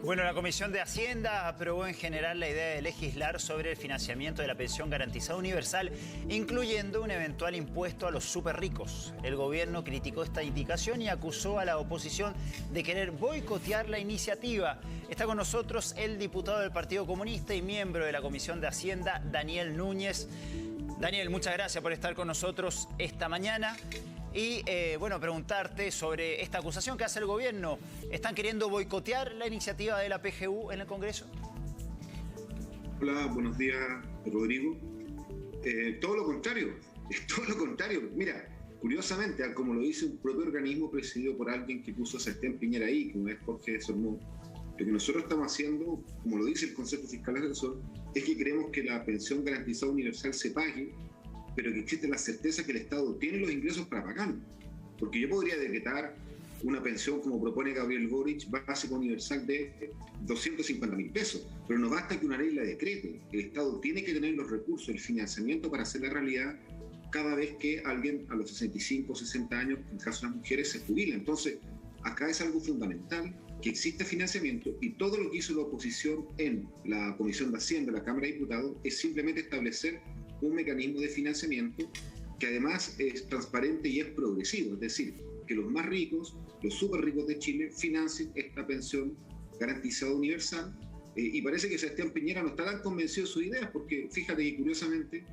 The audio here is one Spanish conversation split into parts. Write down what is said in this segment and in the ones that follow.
Bueno, la Comisión de Hacienda aprobó en general la idea de legislar sobre el financiamiento de la pensión garantizada universal, incluyendo un eventual impuesto a los superricos. El gobierno criticó esta indicación y acusó a la oposición de querer boicotear la iniciativa. Está con nosotros el diputado del Partido Comunista y miembro de la Comisión de Hacienda, Daniel Núñez. Daniel, muchas gracias por estar con nosotros esta mañana. Y preguntarte sobre esta acusación que hace el gobierno. ¿Están queriendo boicotear la iniciativa de la PGU en el Congreso? Hola, buenos días, Rodrigo. Todo lo contrario, Mira, curiosamente, como lo dice un propio organismo presidido por alguien que puso a Sebastián Piñera ahí, como es Jorge Sormón, lo que nosotros estamos haciendo, como lo dice el Consejo Fiscal Asesor, es que queremos que la pensión garantizada universal se pague, pero que existe la certeza que el Estado tiene los ingresos para pagarlo. Porque yo podría decretar una pensión, como propone Gabriel Boric, básica universal de 250.000 pesos, pero no basta que una ley la decrete. El Estado tiene que tener los recursos, el financiamiento para hacer la realidad cada vez que alguien a los 65 o 60 años, en el caso de las mujeres, se jubila. Entonces, acá es algo fundamental, que exista financiamiento, y todo lo que hizo la oposición en la Comisión de Hacienda, la Cámara de Diputados, es simplemente establecer un mecanismo de financiamiento que además es transparente y es progresivo, es decir, que los más ricos, los súper ricos de Chile, financien esta pensión garantizada universal. Y parece que Sebastián Piñera no está tan convencido de sus ideas, porque fíjate que curiosamente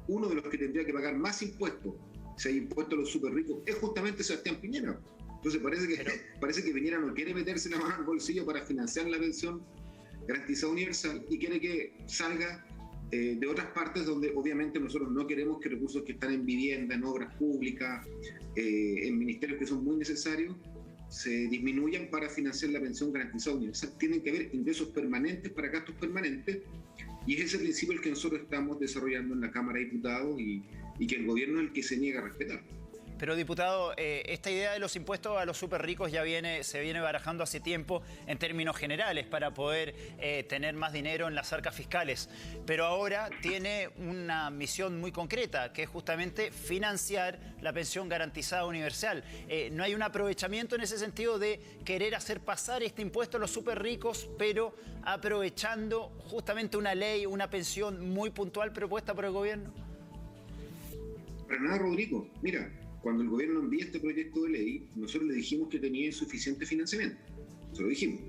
uno de los que tendría que pagar más impuestos, si hay impuestos a los súper ricos, es justamente Sebastián Piñera. Entonces parece que Piñera no quiere meterse la mano al bolsillo para financiar la pensión garantizada universal y quiere que salga de otras partes donde obviamente nosotros no queremos que recursos que están en vivienda, en obras públicas, en ministerios que son muy necesarios, se disminuyan para financiar la pensión garantizada universal. Tienen que haber ingresos permanentes para gastos permanentes, y es ese principio el que nosotros estamos desarrollando en la Cámara de Diputados y que el gobierno es el que se niega a respetar. Pero, diputado, esta idea de los impuestos a los súper ricos se viene barajando hace tiempo en términos generales para poder tener más dinero en las arcas fiscales. Pero ahora tiene una misión muy concreta, que es justamente financiar la pensión garantizada universal. ¿No hay un aprovechamiento en ese sentido de querer hacer pasar este impuesto a los súper ricos, pero aprovechando justamente una ley, una pensión muy puntual propuesta por el gobierno? Para nada, Rodrigo. Mira, cuando el gobierno envía este proyecto de ley, nosotros le dijimos que tenía insuficiente financiamiento. Se lo dijimos.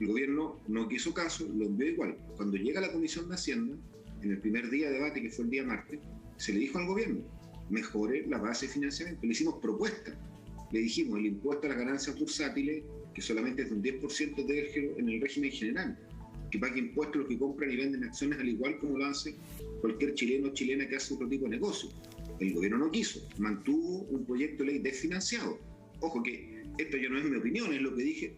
El gobierno no quiso caso, lo envió igual. Cuando llega a la Comisión de Hacienda, en el primer día de debate, que fue el día martes, se le dijo al gobierno, mejore la base de financiamiento. Le hicimos propuestas. Le dijimos el impuesto a las ganancias bursátiles, que solamente es de un 10% en el régimen general, que pague impuestos los que compran y venden acciones, al igual como lo hace cualquier chileno o chilena que hace otro tipo de negocio. El gobierno no quiso, mantuvo un proyecto de ley desfinanciado. Ojo que esto ya no es mi opinión, es lo que dice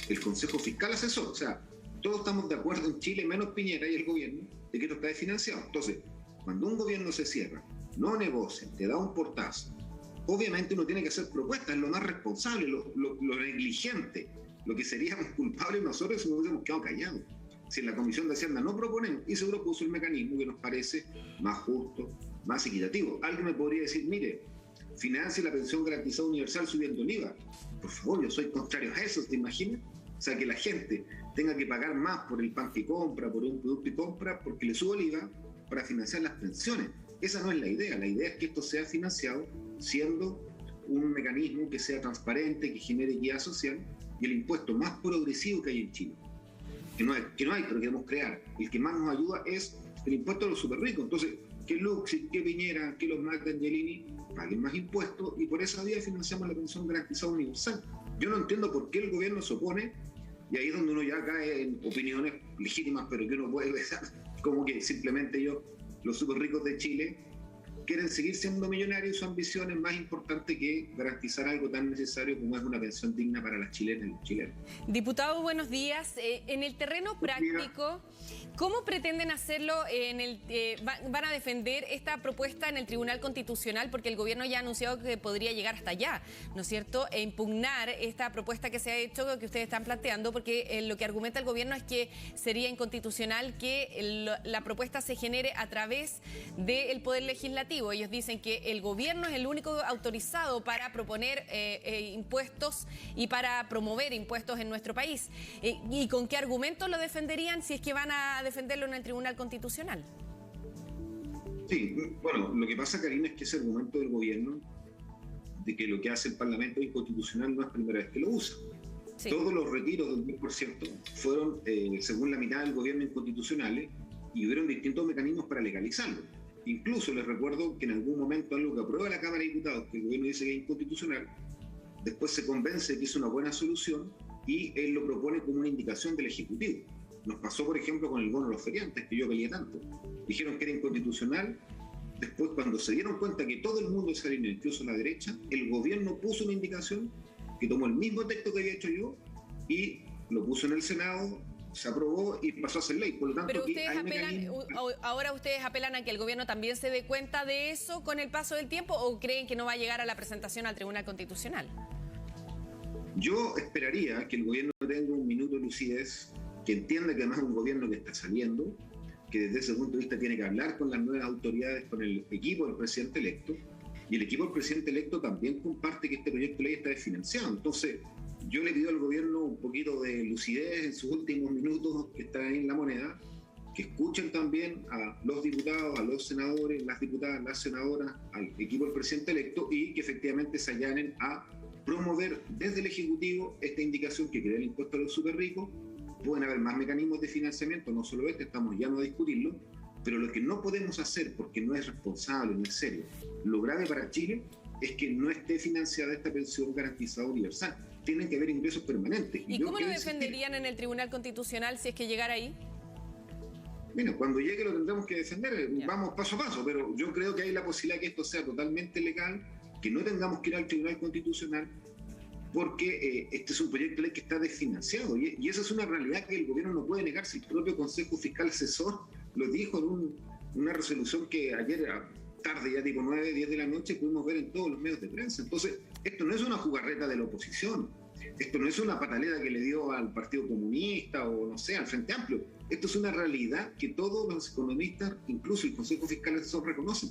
el Consejo Fiscal Asesor. O sea, todos estamos de acuerdo en Chile, menos Piñera y el gobierno, de que esto está desfinanciado. Entonces, cuando un gobierno se cierra, no negocia, te da un portazo, obviamente uno tiene que hacer propuestas, lo más responsable, lo negligente, lo que seríamos culpables nosotros si nos hubiésemos quedado callados. Si en la Comisión de Hacienda no proponemos, y se propuso el mecanismo que nos parece más justo, más equitativo. Alguien me podría decir, mire, financie la pensión garantizada universal subiendo el IVA. Por favor, yo soy contrario a eso, ¿te imaginas? O sea, que la gente tenga que pagar más por el pan que compra, por un producto que compra, porque le subo el IVA para financiar las pensiones. Esa no es la idea es que esto sea financiado siendo un mecanismo que sea transparente, que genere equidad social, y el impuesto más progresivo que hay en Chile, que no hay, pero queremos crear. El que más nos ayuda es el impuesto a los super ricos. Entonces, que Luxi, que Piñera, que los Magda Angelini paguen más impuestos, y por esa vía financiamos la pensión garantizada universal. Yo no entiendo por qué el gobierno se opone, y ahí es donde uno ya cae en opiniones legítimas, pero que uno puede pensar como que simplemente los super ricos de Chile quieren seguir siendo millonarios, y su ambición es más importante que garantizar algo tan necesario como es una pensión digna para las chilenas y los chilenos. Diputado, buenos días. En el terreno práctico, ¿cómo pretenden hacerlo? ¿Van a defender esta propuesta en el Tribunal Constitucional? Porque el gobierno ya ha anunciado que podría llegar hasta allá, ¿no es cierto? E impugnar esta propuesta que se ha hecho, que ustedes están planteando, porque lo que argumenta el gobierno es que sería inconstitucional que la propuesta se genere a través del Poder Legislativo. legislativo. Ellos dicen que el gobierno es el único autorizado para proponer impuestos y para promover impuestos en nuestro país. ¿Y con qué argumentos lo defenderían si es que van a defenderlo en el Tribunal Constitucional? Sí, bueno, lo que pasa, Karina, es que ese argumento del gobierno de que lo que hace el Parlamento es inconstitucional no es primera vez que lo usa. Sí. Todos los retiros del 10% fueron, según la mitad del gobierno, inconstitucionales y hubieron distintos mecanismos para legalizarlo. Incluso les recuerdo que en algún momento algo que aprueba la Cámara de Diputados, que el gobierno dice que es inconstitucional, después se convence de que es una buena solución y él lo propone como una indicación del Ejecutivo. Nos pasó, por ejemplo, con el bono de los feriantes, que yo peleé tanto. Dijeron que era inconstitucional. Después, cuando se dieron cuenta que todo el mundo se alineó, incluso la derecha, el gobierno puso una indicación que tomó el mismo texto que había hecho yo y lo puso en el Senado, se aprobó y pasó a ser ley. Por lo tanto, pero ahora ustedes apelan a que el gobierno también se dé cuenta de eso con el paso del tiempo, ¿o creen que no va a llegar a la presentación al Tribunal Constitucional? Yo esperaría que el gobierno tenga un minuto de lucidez, que entienda que además es un gobierno que está saliendo, que desde ese punto de vista tiene que hablar con las nuevas autoridades, con el equipo del presidente electo, y el equipo del presidente electo también comparte que este proyecto de ley está desfinanciado. Entonces, yo le pido al gobierno un poquito de lucidez en sus últimos minutos que están ahí en la moneda, que escuchen también a los diputados, a los senadores, las diputadas, las senadoras, al equipo del presidente electo y que efectivamente se allanen a promover desde el Ejecutivo esta indicación que crea el impuesto a los súper ricos. Pueden haber más mecanismos de financiamiento, no solo este, estamos ya no a discutirlo, pero lo que no podemos hacer, porque no es responsable, no es serio, lo grave para Chile es que no esté financiada esta pensión garantizada universal. Tienen que haber ingresos permanentes. ¿Y cómo lo defenderían en el Tribunal Constitucional si es que llegara ahí? Bueno, cuando llegue lo tendremos que defender, vamos paso a paso, pero yo creo que hay la posibilidad que esto sea totalmente legal, que no tengamos que ir al Tribunal Constitucional, porque este es un proyecto de ley que está desfinanciado y esa es una realidad que el gobierno no puede negar. Si el propio Consejo Fiscal Asesor lo dijo en una resolución que ayer tarde, ya tipo 9, 10 de la noche, pudimos ver en todos los medios de prensa. Entonces, esto no es una jugarreta de la oposición, esto no es una pataleta que le dio al Partido Comunista o no sé, al Frente Amplio. Esto es una realidad que todos los economistas, incluso el Consejo Fiscal Asesor, reconocen.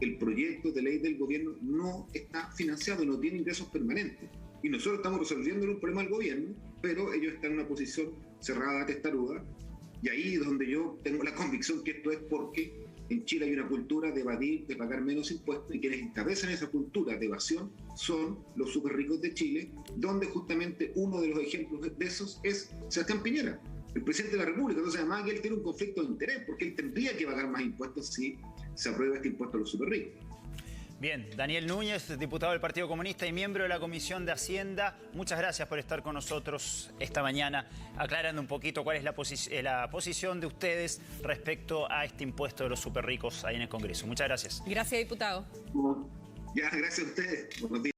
El proyecto de ley del gobierno no está financiado y no tiene ingresos permanentes. Y nosotros estamos resolviendo un problema al gobierno, pero ellos están en una posición cerrada, testaruda, y ahí es donde yo tengo la convicción que esto es porque en Chile hay una cultura de evadir, de pagar menos impuestos, y quienes encabezan esa cultura de evasión son los súper ricos de Chile, donde justamente uno de los ejemplos de esos es Sebastián Piñera, el presidente de la República. Entonces, además, que él tiene un conflicto de interés, porque él tendría que pagar más impuestos si se aprueba este impuesto a los súper ricos. Bien, Daniel Núñez, diputado del Partido Comunista y miembro de la Comisión de Hacienda, muchas gracias por estar con nosotros esta mañana, aclarando un poquito cuál es la posición de ustedes respecto a este impuesto de los súper ricos ahí en el Congreso. Muchas gracias. Gracias, diputado. Ya, gracias a ustedes. Buenos días.